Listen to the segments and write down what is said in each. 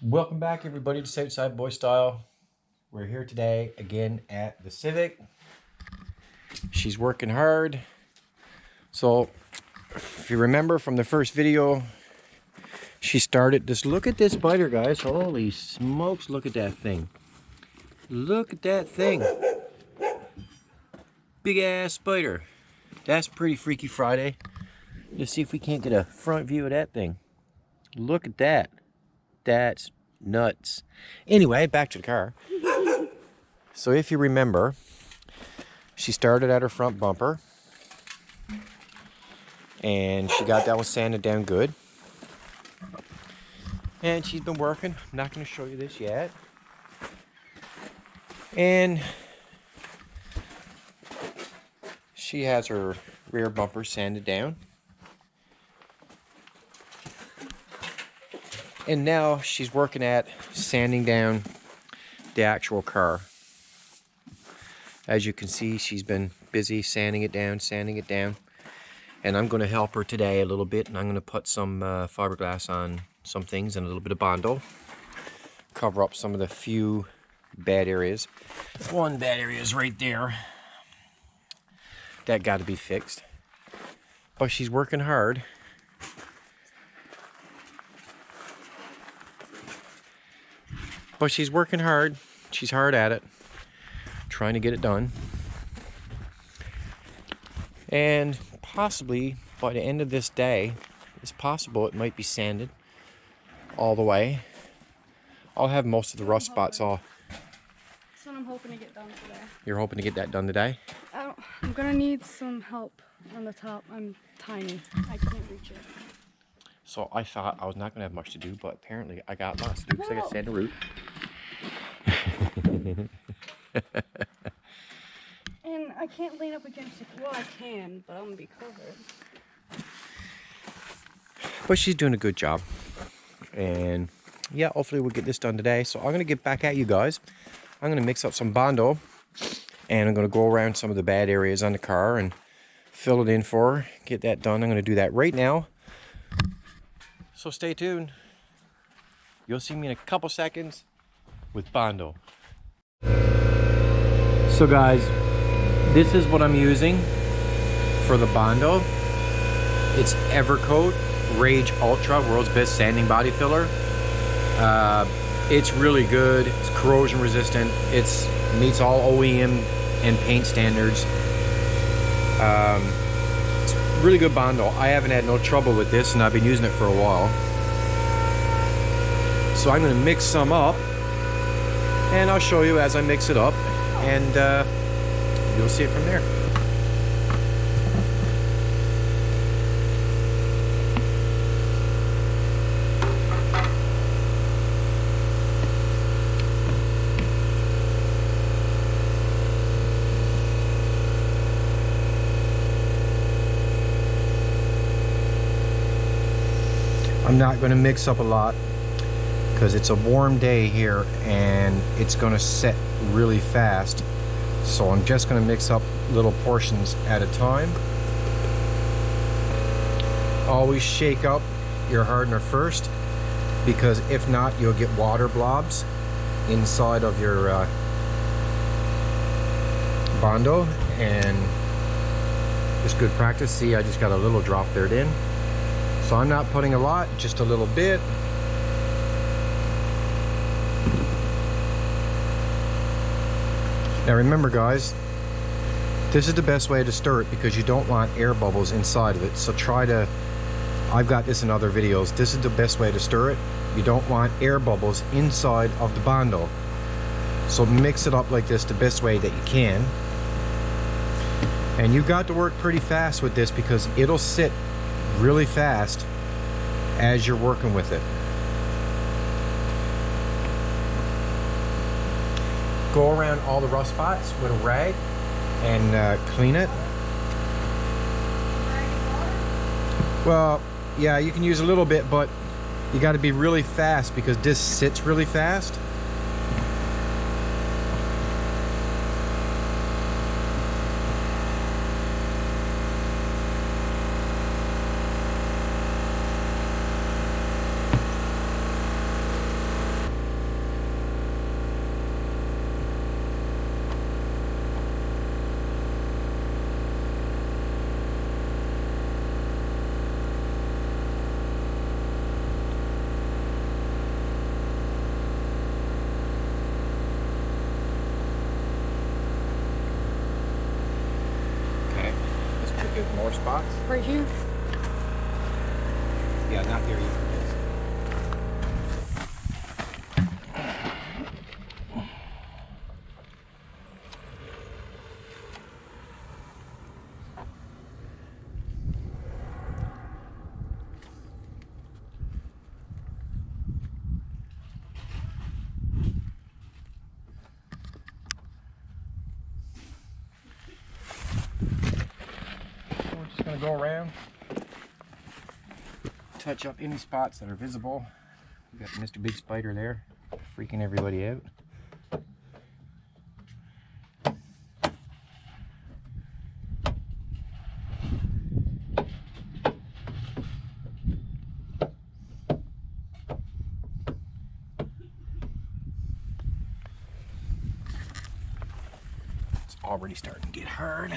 Welcome back, everybody, to Southside Boy Style. We're here today again at the Civic. She's working hard. So, if you remember from the first video, she started this. Look at this spider, guys. Holy smokes, look at that thing. Look at that thing. Big ass spider. That's pretty Freaky Friday. Let's see if we can't get a front view of that thing. Look at that. That's nuts. Anyway, back to the car. So if you remember, she started at her front bumper and she got that one sanded down good. And she's been working. I'm not going to show you this yet. And she has her rear bumper sanded down. And now she's working at sanding down the actual car. As you can see, she's been busy sanding it down. And I'm going to help her today a little bit. And I'm going to put some fiberglass on some things and a little bit of Bondo. Cover up some of the few bad areas. One bad area is right there. That got to be fixed. But she's working hard. She's hard at it, trying to get it done. And possibly by the end of this day, it's possible it might be sanded all the way. I'll have most of the rust spots off. That's what I'm hoping to get done today. You're hoping to get that done today? I'm gonna need some help on the top. I'm tiny. I can't reach it. So I thought I was not gonna have much to do, but apparently I got lots to do because I got to sand the roof. And I can't lean up against it. Well, I can, but I'm gonna be covered. But she's doing a good job. And yeah, hopefully we'll get this done today. So I'm going to get back at you guys. I'm going to mix up some Bondo. And I'm going to go around some of the bad areas on the car and fill it in for her. Get that done. I'm going to do that right now. So stay tuned. You'll see me in a couple seconds with Bondo. So guys, this is what I'm using for the Bondo. It's Evercoat Rage Ultra, world's best sanding body filler. It's really good. It's corrosion resistant. It meets all OEM and paint standards. It's really good Bondo. I haven't had no trouble with this, and I've been using it for a while. So I'm going to mix some up, and I'll show you as I mix it up, and you'll see it from there. I'm not going to mix up a lot because it's a warm day here and it's going to set really fast. So I'm just going to mix up little portions at a time. Always shake up your hardener first, because if not, you'll get water blobs inside of your Bondo, and it's good practice. See, I just got a little drop there in. So I'm not putting a lot, just a little bit. Now remember guys, this is the best way to stir it because you don't want air bubbles inside of it. So try to, I've got this in other videos, this is the best way to stir it. You don't want air bubbles inside of the Bondo. So mix it up like this the best way that you can. And you got to work pretty fast with this because it'll sit really fast as you're working with it. Go around all the rough spots with a rag and clean it. Well, yeah, you can use a little bit, but you got to be really fast because this sits really fast. more spots. Right here? Yeah, not there yet. We're just going to go around, touch up any spots that are visible. We got Mr. Big Spider there, freaking everybody out. It's already starting to get hard.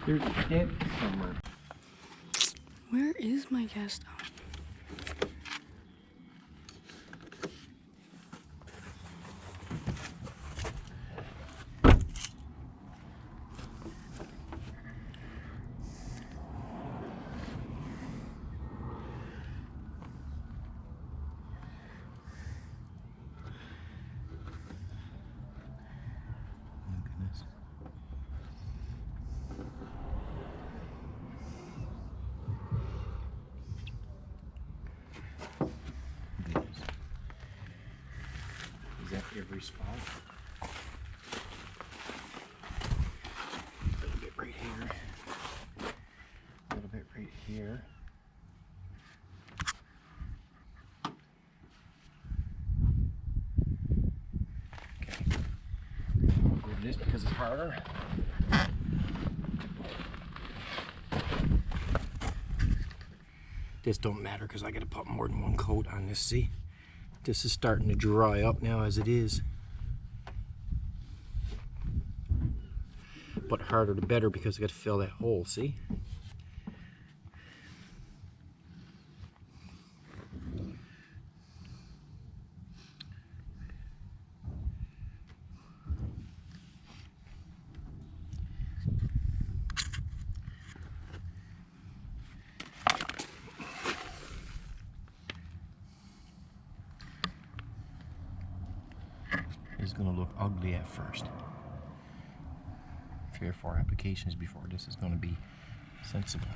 There's a dent somewhere. Where is my gas stove? Is that every spot? A little bit right here. A little bit right here. Okay. I'll go with this because it's harder. This don't matter because I got to put more than one coat on this. See? This is starting to dry up now as it is. But harder the better because I got to fill that hole, see? It's going to look ugly at first. 3 or 4 applications before this is going to be sensible.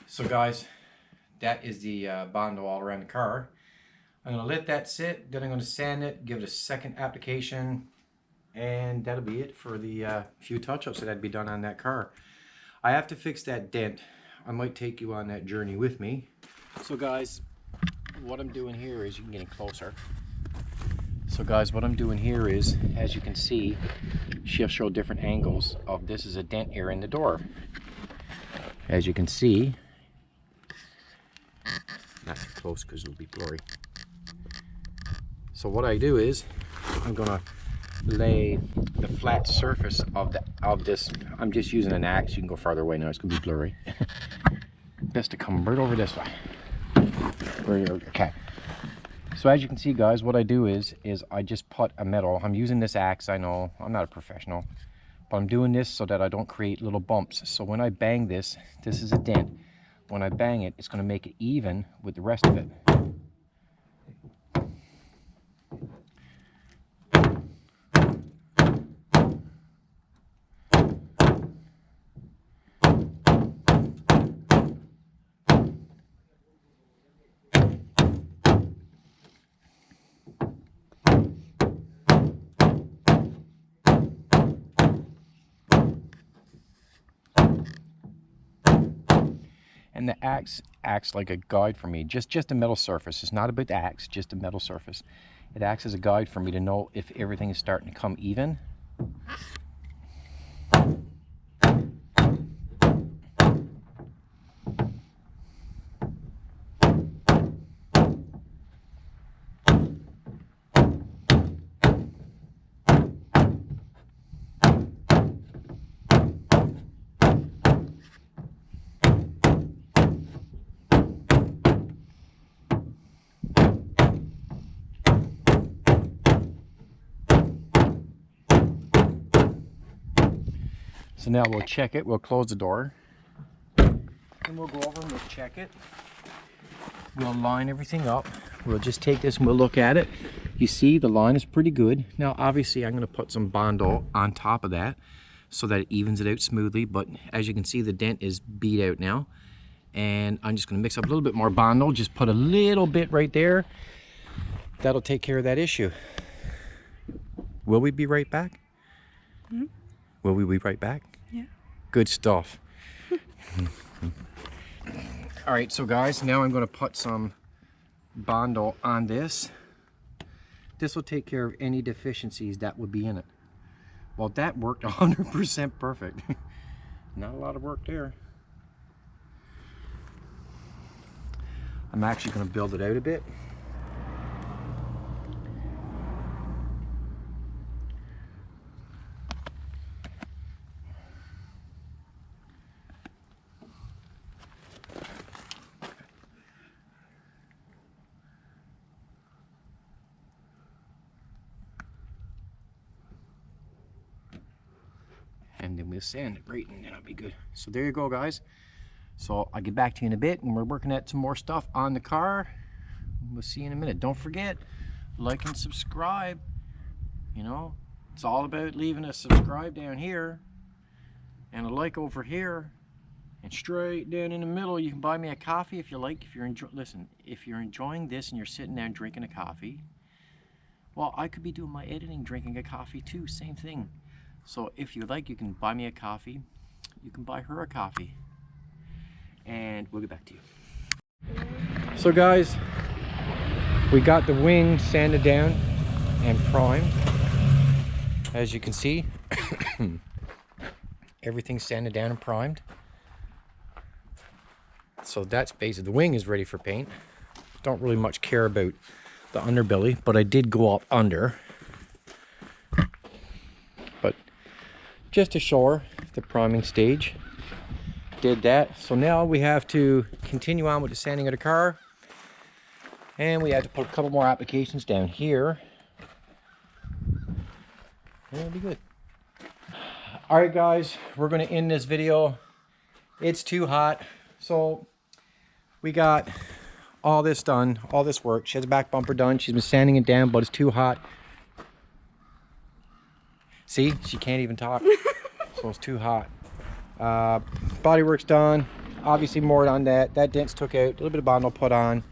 So guys, that is the Bondo all around the car. I'm going to let that sit, then I'm going to sand it, give it a second application, and that'll be it for the few touch-ups that had to be done on that car. I have to fix that dent. I might take you on that journey with me. So guys, what I'm doing here is, you can get in closer. So guys, what I'm doing here is, as you can see, she'll show different angles of this is a dent here in the door. As you can see, not too close because it'll be blurry. So what I do is, I'm gonna lay the flat surface of this. I'm just using an axe. You can go farther away now. It's gonna be blurry. Best to come right over this way. Okay. So as you can see, guys, what I do is I just put a metal. I'm using this axe. I know I'm not a professional, but I'm doing this so that I don't create little bumps. So when I bang this, this is a dent. When I bang it, it's going to make it even with the rest of it. And the axe acts like a guide for me. Just a metal surface. It's not about the axe, just a metal surface. It acts as a guide for me to know if everything is starting to come even. So now we'll check it, we'll close the door, and we'll go over and we'll check it. We'll line everything up. We'll just take this and we'll look at it. You see the line is pretty good. Now obviously I'm going to put some Bondo on top of that so that it evens it out smoothly, but as you can see the dent is beat out now. And I'm just going to mix up a little bit more Bondo, just put a little bit right there. That'll take care of that issue. Will we be right back? Hmm? Will we be right back? Yeah. Good stuff. All right, so guys, now I'm going to put some Bondo on this. This will take care of any deficiencies that would be in it. Well, that worked 100% perfect. Not a lot of work there. I'm actually going to build it out a bit. And then we'll sand it right and that'll be good. So there you go, guys. So I'll get back to you in a bit when we're working at some more stuff on the car. We'll see you in a minute. Don't forget, like and subscribe. You know, it's all about leaving a subscribe down here and a like over here, and straight down in the middle you can buy me a coffee if you like. If you're listen, if you're enjoying this and you're sitting down drinking a coffee, well, I could be doing my editing drinking a coffee too, same thing. So if you like, you can buy me a coffee, you can buy her a coffee, and we'll get back to you. So guys, we got the wing sanded down and primed. As you can see, everything's sanded down and primed. So that's basically, the wing is ready for paint. Don't really much care about the underbelly, but I did go up under. But just to show her the priming stage, did that. So now we have to continue on with the sanding of the car, and we have to put a couple more applications down here, and it'll be good. All right guys, we're going to end this video. It's too hot, so we got all this done, all this work. She has a back bumper done. She's been sanding it down, but it's too hot. See, she can't even talk. So it's too hot. Bodywork's done. Obviously more on that. That dent's took out. A little bit of Bondo put on.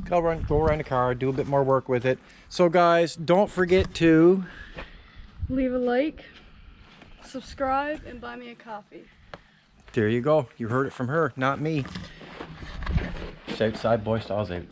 Go around the car, do a bit more work with it. So guys, don't forget to leave a like, subscribe, and buy me a coffee. There you go. You heard it from her, not me. Southside Boy Styles out.